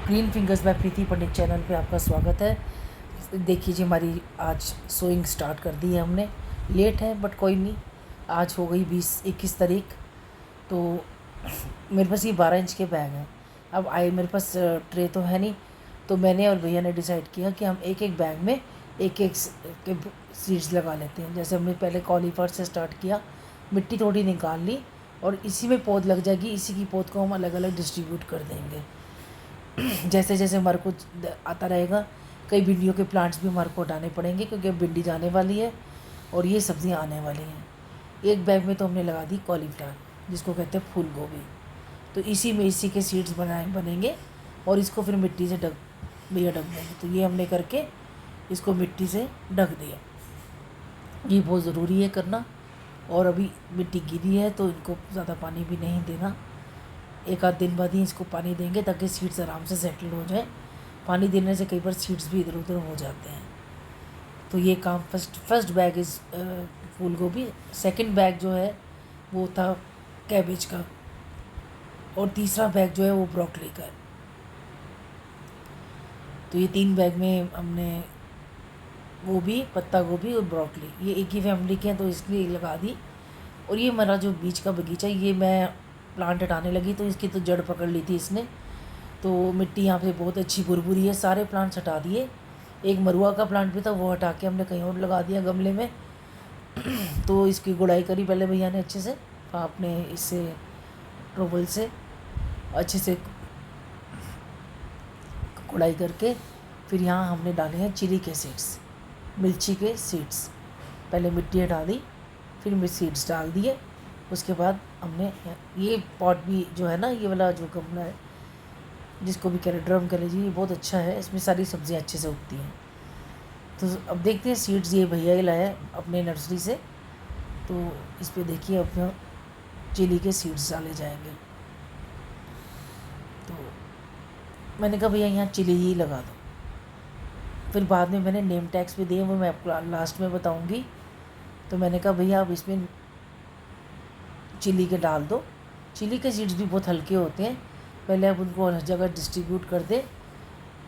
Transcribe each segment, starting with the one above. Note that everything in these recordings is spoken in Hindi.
ग्रीन फिंगर्स बाय प्रीति पंडित चैनल पे आपका स्वागत है। देखिए जी, हमारी आज सोइंग स्टार्ट कर दी है हमने। लेट है बट कोई नहीं, आज हो गई 21 तारीख। तो मेरे पास ये 12 इंच के बैग हैं। अब आए मेरे पास ट्रे तो है नहीं, तो मैंने और भैया ने डिसाइड किया कि हम एक एक बैग में एक एक के सीड्स लगा लेते हैं। जैसे हमने पहले कॉलीफ्लावर से स्टार्ट किया, मिट्टी थोड़ी निकाल ली और इसी में पौध लग जाएगी। इसी की पौध को हम अलग अलग डिस्ट्रीब्यूट कर देंगे। जैसे जैसे हमारे को आता रहेगा, कई भिंडियों के प्लांट्स भी हमारे को हटाने पड़ेंगे क्योंकि अब भिंडी जाने वाली है और ये सब्जियां आने वाली हैं। एक बैग में तो हमने लगा दी कॉलीफ्लावर, जिसको कहते हैं फूल गोभी। तो इसी में इसी के सीड्स बनेंगे और इसको फिर मिट्टी से ढक देंगे। तो ये हमने करके इसको मिट्टी से ढक दिया। ये बहुत ज़रूरी है करना। और अभी मिट्टी गीली है तो इनको ज़्यादा पानी भी नहीं देना। एक आध दिन बाद ही इसको पानी देंगे ताकि सीड्स आराम से सेटल हो जाए। पानी देने से कई बार सीड्स भी इधर उधर हो जाते हैं। तो ये काम फर्स्ट बैग इज़ फूल गोभी। सेकंड बैग जो है वो था कैबेज का, और तीसरा बैग जो है वो ब्रोकली का है। तो ये 3 बैग में हमने वो भी पत्ता गोभी और ब्रोकली, ये एक ही फैमिली के हैं तो इसलिए लगा दी। और ये मेरा जो बीच का बगीचा, ये मैं प्लांट हटाने लगी तो इसकी तो जड़ पकड़ ली थी इसने। तो मिट्टी यहाँ पे बहुत अच्छी भुरभुरी है। सारे प्लांट्स हटा दिए। एक मरुआ का प्लांट भी था, वो हटा के हमने कहीं और लगा दिया गमले में। तो इसकी गुड़ाई करी पहले भैया ने अच्छे से, आपने इससे ट्रोबल से अच्छे से गुड़ाई करके फिर यहाँ हमने डाले हैं चिली के सीड्स, मिर्ची के सीड्स। पहले मिट्टी हटा दी, फिर सीड्स डाल दिए। उसके बाद हमने ये पॉट भी जो है ना, ये वाला जो गमला है जिसको भी कह रहे ड्रम कह लीजिए, ये बहुत अच्छा है। इसमें सारी सब्जियां अच्छे से उगती हैं। तो अब देखते हैं सीड्स, ये भैया ही लाया है अपने नर्सरी से। तो इस पर देखिए अपना चिली के सीड्स डाले जाएंगे। तो मैंने कहा भैया यहाँ चिली ही लगा दो। फिर बाद में मैंने नेम टैग्स भी दिए, वो मैं आपको लास्ट में बताऊँगी। तो मैंने कहा भैया आप इसमें चिली के डाल दो। चिली के सीड्स भी बहुत हल्के होते हैं। पहले आप उनको हर जगह डिस्ट्रीब्यूट कर दें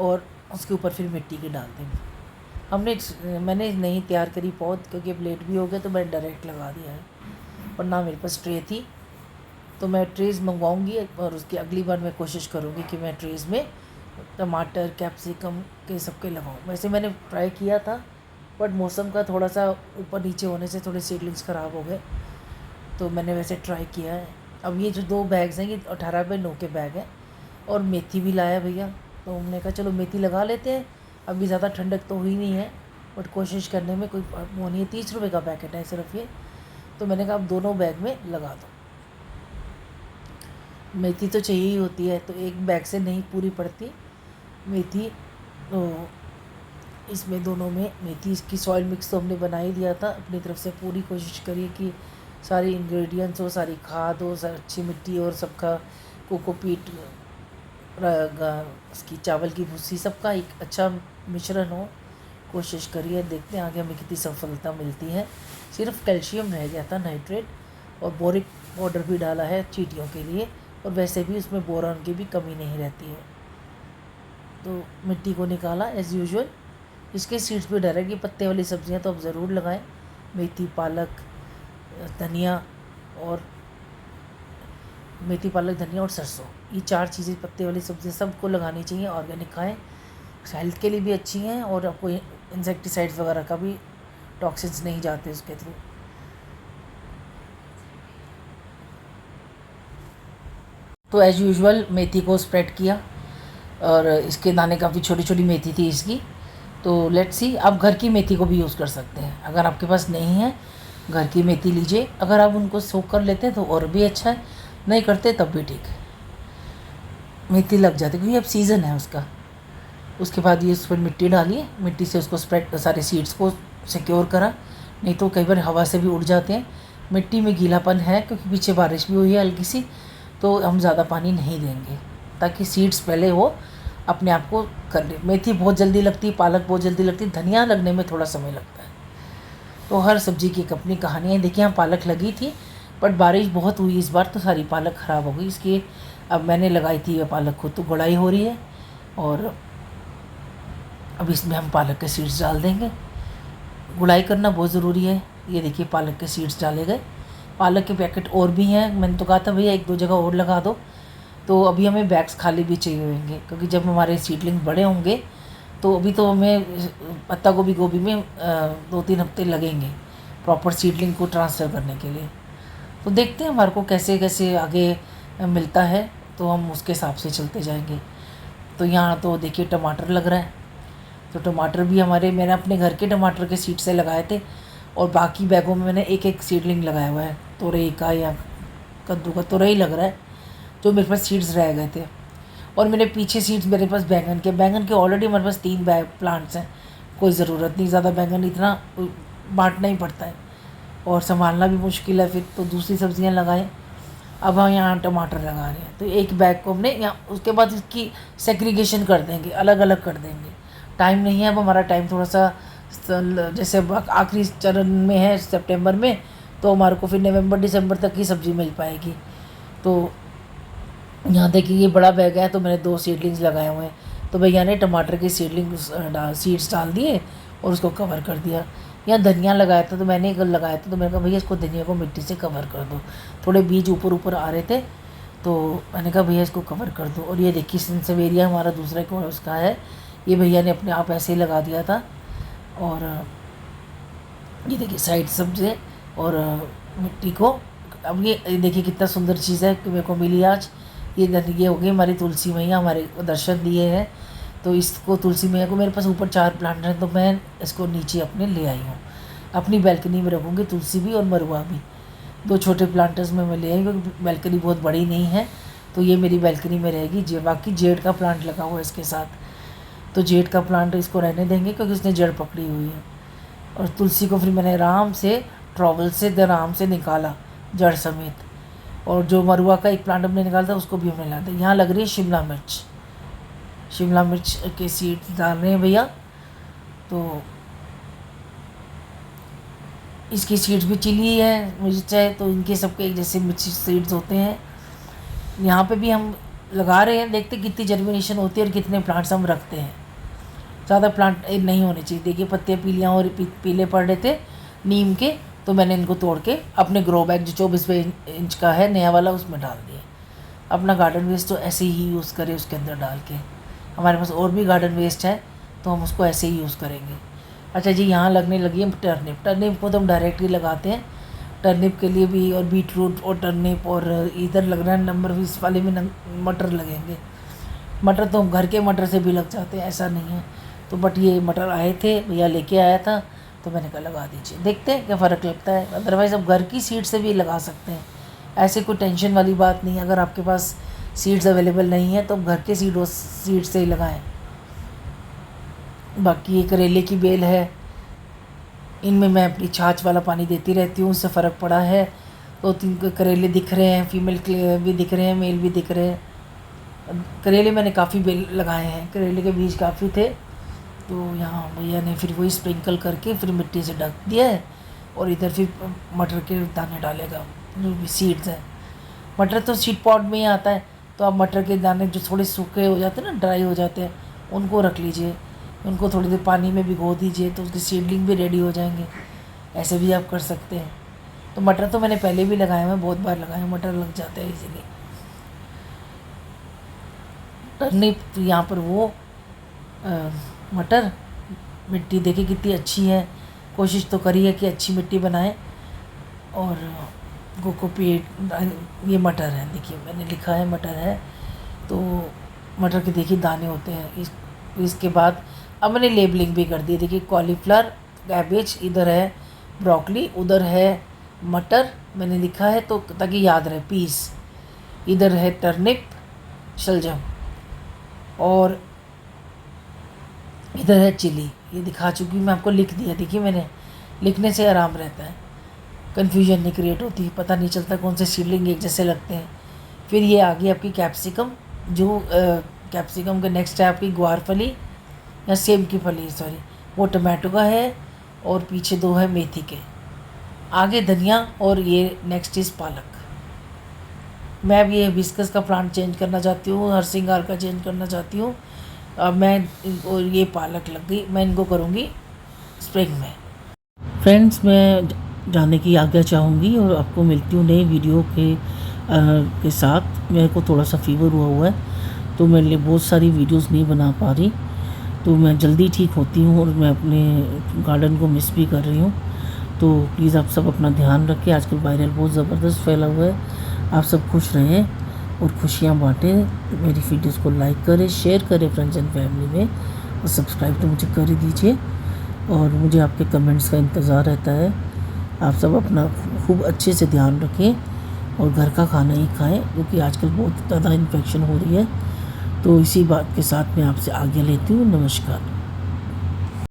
और उसके ऊपर फिर मिट्टी के डाल दें। मैंने नहीं तैयार करी पौध, क्योंकि अब लेट भी हो गया तो मैंने डायरेक्ट लगा दिया है। और ना मेरे पास ट्रे थी, तो मैं ट्रेज़ मंगवाऊँगी और उसकी अगली बार मैं कोशिश करूँगी कि मैं ट्रेज़ में टमाटर कैप्सिकम के सबके लगाऊँ। वैसे मैंने ट्राई किया था बट मौसम का थोड़ा सा ऊपर नीचे होने से थोड़े सीडलिंग्स ख़राब हो गए। तो मैंने वैसे ट्राई किया है। अब ये जो 2 बैग्स हैं ये 18x9 के बैग हैं। और मेथी भी लाया भैया, तो हमने कहा चलो मेथी लगा लेते हैं। अभी ज़्यादा ठंडक तो हुई नहीं है बट कोशिश करने में कोई वो नहीं है। 30 रुपये का पैकेट है सिर्फ ये। तो मैंने कहा अब दोनों बैग में लगा दो। मेथी तो चाहिए ही होती है, तो एक बैग से नहीं पूरी पड़ती मेथी। तो इसमें दोनों में मेथी, इसकी सॉइल मिक्स तो हमने बना ही दिया था अपनी तरफ से। पूरी कोशिश करिए कि सारी इंग्रेडिएंट्स हो, सारी खाद हो, अच्छी मिट्टी और सबका कोकोपीट, इसकी चावल की भूसी, सबका एक अच्छा मिश्रण हो। कोशिश करिए, देखते हैं आगे हमें कितनी सफलता मिलती है। सिर्फ कैल्शियम रह गया था, नाइट्रेट और बोरिक पाउडर भी डाला है चींटियों के लिए, और वैसे भी उसमें बोरॉन की भी कमी नहीं रहती है। तो मिट्टी को निकाला एज़ यूजुअल। इसके सीड्स भी डायरेक्ट, ये पत्ते वाली सब्जियां तो आप ज़रूर लगाएं। मेथी, पालक, धनिया और धनिया और सरसों, ये 4 चीज़ें पत्ते वाली सब्जियां सबको लगानी चाहिए। ऑर्गेनिक खाएं, हेल्थ के लिए भी अच्छी हैं और आपको इंसेक्टिसाइड्स वगैरह का भी टॉक्सिन्स नहीं जाते उसके थ्रू। तो एज़ यूजुअल मेथी को स्प्रेड किया और इसके दाने काफ़ी छोटी छोटी मेथी थी इसकी। तो लेट्स सी, आप घर की मेथी को भी यूज़ कर सकते हैं। अगर आपके पास नहीं है, घर की मेथी लीजिए। अगर आप उनको सोख कर लेते हैं तो और भी अच्छा है, नहीं करते तब भी ठीक है। मेथी लग जाती है क्योंकि अब सीज़न है उसका। उसके बाद ये उस पर मिट्टी डालिए, मिट्टी से उसको स्प्रेड, सारे सीड्स को सिक्योर करा। नहीं तो कई बार हवा से भी उड़ जाते हैं। मिट्टी में गीलापन है क्योंकि पीछे बारिश भी हुई है हल्की सी, तो हम ज़्यादा पानी नहीं देंगे ताकि सीड्स पहले वो अपने आप को कर ले। मेथी बहुत जल्दी लगती है, पालक बहुत जल्दी लगती है, धनिया लगने में थोड़ा समय लगता है। तो हर सब्ज़ी की एक अपनी कहानी है। देखिए यहाँ पालक लगी थी बट बारिश बहुत हुई इस बार, तो सारी पालक ख़राब हो गई इसकी। अब मैंने लगाई थी ये पालक खुद, तो गुड़ाई हो रही है और अब इसमें हम पालक के सीड्स डाल देंगे। गुड़ाई करना बहुत ज़रूरी है। ये देखिए पालक के सीड्स डाले गए। पालक के पैकेट और भी हैं, मैंने तो कहा था भैया 1-2 जगह और लगा दो। तो अभी हमें बैग्स खाली भी चाहिए होंगे, क्योंकि जब हमारे सीडलिंग बड़े होंगे तो अभी तो हमें पत्ता गोभी में 2-3 हफ्ते लगेंगे प्रॉपर सीडलिंग को ट्रांसफ़र करने के लिए। तो देखते हैं हमारे को कैसे कैसे आगे मिलता है, तो हम उसके हिसाब से चलते जाएंगे। तो यहाँ तो देखिए टमाटर लग रहा है। तो टमाटर भी मैंने अपने घर के टमाटर के सीड से लगाए थे, और बाकी बैगों में मैंने एक एक सीडलिंग लगाया हुआ है। तोरई का या कद्दू का, तोरई लग रहा है, जो मेरे पास सीड्स रह गए थे। और मेरे पीछे सीड्स मेरे पास बैंगन के ऑलरेडी मेरे पास 3 प्लांट्स हैं। कोई ज़रूरत नहीं ज़्यादा, बैंगन इतना बांटना ही पड़ता है और संभालना भी मुश्किल है, फिर तो दूसरी सब्जियां लगाएं। अब हम यहाँ टमाटर लगा रहे हैं, तो एक बैग को हमने यहाँ, उसके बाद इसकी सेग्रीगेशन कर देंगे, अलग अलग कर देंगे। टाइम नहीं है अब हमारा, टाइम थोड़ा सा जैसे आखिरी चरण में है सितंबर में, तो हमारे को फिर नवंबर दिसंबर तक ही सब्ज़ी मिल पाएगी। तो यहाँ देखिए ये बड़ा बैग है, तो मैंने 2 सीडलिंग्स लगाए हुए हैं। तो भैया ने टमाटर के सीड्स डाल दिए और उसको कवर कर दिया। यहाँ धनिया लगाया था, तो मैंने लगाया था, तो मैंने कहा भैया इसको धनिया को मिट्टी से कवर कर दो। थोड़े बीज ऊपर ऊपर आ रहे थे, तो मैंने कहा भैया इसको कवर कर दो। और ये देखिए सेंसेवेरिया हमारा दूसरा एक उसका है, ये भैया ने अपने आप ऐसे ही लगा दिया था। और ये देखिए साइड सब्जी और मिट्टी को, अब ये देखिए कितना सुंदर चीज़ है कि मेरे को मिली आज। ये हो गई हमारी तुलसी मैया, हमारे दर्शन दिए हैं। तो इसको तुलसी मैया को, मेरे पास ऊपर 4 प्लांट हैं, तो मैं इसको नीचे अपने ले आई हूँ। अपनी बैल्कनी में रखूँगी तुलसी भी और मरुआ भी। 2 छोटे प्लांटर्स में मैं ले आई, क्योंकि बैल्कनी बहुत बड़ी नहीं है, तो ये मेरी बैल्कनी में रहेगी। बाकी जेड का प्लांट लगा हुआ है इसके साथ, तो जेड का प्लांट इसको रहने देंगे, क्योंकि उसने जड़ पकड़ी हुई है। और तुलसी को फिर मैंने आराम से ट्रॉवल से आराम से निकाला जड़ समेत। और जो मरुआ का एक प्लांट हमने निकाला था, उसको भी हमने ला दिया। यहाँ लग रही है शिमला मिर्च के सीड्स डाल रहे हैं भैया। तो इसकी सीड्स भी चिली है, मिर्च है, तो इनके सबके एक जैसे मिर्च सीड्स होते हैं। यहाँ पे भी हम लगा रहे हैं, देखते कितनी जर्मिनेशन होती है और कितने प्लांट्स हम रखते हैं। ज़्यादा प्लांट नहीं होने चाहिए। देखिए पत्तियाँ पीलियाँ और पीले पड़ रहे थे नीम के, तो मैंने इनको तोड़ के अपने ग्रो बैग जो 24 इंच का है नया वाला, उसमें डाल दिए। अपना गार्डन वेस्ट तो ऐसे ही यूज़ करें उसके अंदर डाल के। हमारे पास और भी गार्डन वेस्ट है, तो हम उसको ऐसे ही यूज़ करेंगे। अच्छा जी, यहाँ लगने लगी है टर्निप को तो हम डायरेक्ट ही लगाते हैं। टर्निप के लिए भी, और बीटरूट और टर्निप, और इधर लग रहा है नंबर 20 वाले में मटर लगेंगे। मटर तो हम घर के मटर से भी लग जाते हैं, ऐसा नहीं है। तो बट ये मटर आए थे, भैया लेके आया था, तो मैंने कहा लगा दीजिए, देखते हैं क्या फ़र्क लगता है। अदरवाइज़ आप घर की सीड से भी लगा सकते हैं, ऐसे कोई टेंशन वाली बात नहीं है। अगर आपके पास सीड्स अवेलेबल नहीं है, तो घर के सीड से ही लगाएं। बाकी ये करेले की बेल है, इनमें मैं अपनी छाछ वाला पानी देती रहती हूँ, उससे फ़र्क पड़ा है। 2-3 करेले दिख रहे हैं, फीमेल भी दिख रहे हैं, मेल भी दिख रहे हैं। करेले मैंने काफ़ी बेल लगाए हैं, करेले के बीज काफ़ी थे, तो यहाँ भैया ने फिर वही स्प्रिंकल करके फिर मिट्टी से ढक दिया है। और इधर फिर मटर के दाने डालेगा, जो भी सीड्स हैं। मटर तो सीड पॉट में ही आता है, तो आप मटर के दाने जो थोड़े सूखे हो जाते हैं ना, ड्राई हो जाते हैं, उनको रख लीजिए, उनको थोड़ी देर पानी में भिगो दीजिए, तो उसकी सीडलिंग भी रेडी हो जाएंगे। ऐसे भी आप कर सकते हैं। तो मटर तो मैंने पहले भी लगाए हुए, बहुत बार लगाए, मटर लग जाते हैं इजीली। टर्निप तो यहाँ पर वो मटर, मिट्टी देखिए कितनी अच्छी है। कोशिश तो करी है कि अच्छी मिट्टी बनाएं। और कोकोपीट, ये मटर है, देखिए मैंने लिखा है मटर है। तो मटर के देखिए दाने होते हैं। इसके बाद अब मैंने लेबलिंग भी कर दी। देखिए कॉलीफ्लावर, कैबेज इधर है, ब्रोकली उधर है, मटर मैंने लिखा है तो ताकि याद रहे, पीस इधर है, टर्निप, शलजम, और इधर है चिली। ये दिखा चुकी मैं आपको, लिख दिया। देखिए मैंने, लिखने से आराम रहता है, कन्फ्यूजन नहीं क्रिएट होती, पता नहीं चलता कौन से सीडलिंग एक जैसे लगते हैं। फिर ये आ गई आपकी कैप्सिकम, जो कैप्सिकम के नेक्स्ट है आपकी ग्वारफली या सेम की फली, सॉरी, वो टमाटो का है, और पीछे 2 है मेथी के, आगे धनिया, और ये नेक्स्ट इज़ पालक। मैं अब ये हिबिस्कस का प्लांट चेंज करना चाहती हूँ, हरसिंगार का चेंज करना चाहती हूँ, अब मैं और ये पालक लग गई, मैं इनको करूँगी स्प्रिंग में। फ्रेंड्स, मैं जाने की आज्ञा चाहूँगी और आपको मिलती हूँ नई वीडियो के साथ। मेरे को थोड़ा सा फीवर हुआ है, तो मेरे लिए बहुत सारी वीडियोस नहीं बना पा रही, तो मैं जल्दी ठीक होती हूँ और मैं अपने गार्डन को मिस भी कर रही हूँ। तो प्लीज़ आप सब अपना ध्यान रखें। आजकल वायरल बहुत ज़बरदस्त फैला हुआ है। आप सब खुश रहें और खुशियाँ बाँटें। मेरी वीडियोस को लाइक करें, शेयर करें फ्रेंड्स एंड फैमिली में, और सब्सक्राइब तो मुझे कर ही दीजिए। और मुझे आपके कमेंट्स का इंतज़ार रहता है। आप सब अपना खूब अच्छे से ध्यान रखें और घर का खाना ही खाएं, क्योंकि आजकल बहुत ज़्यादा इन्फेक्शन हो रही है। तो इसी बात के साथ मैं आपसे आगे लेती हूँ। नमस्कार।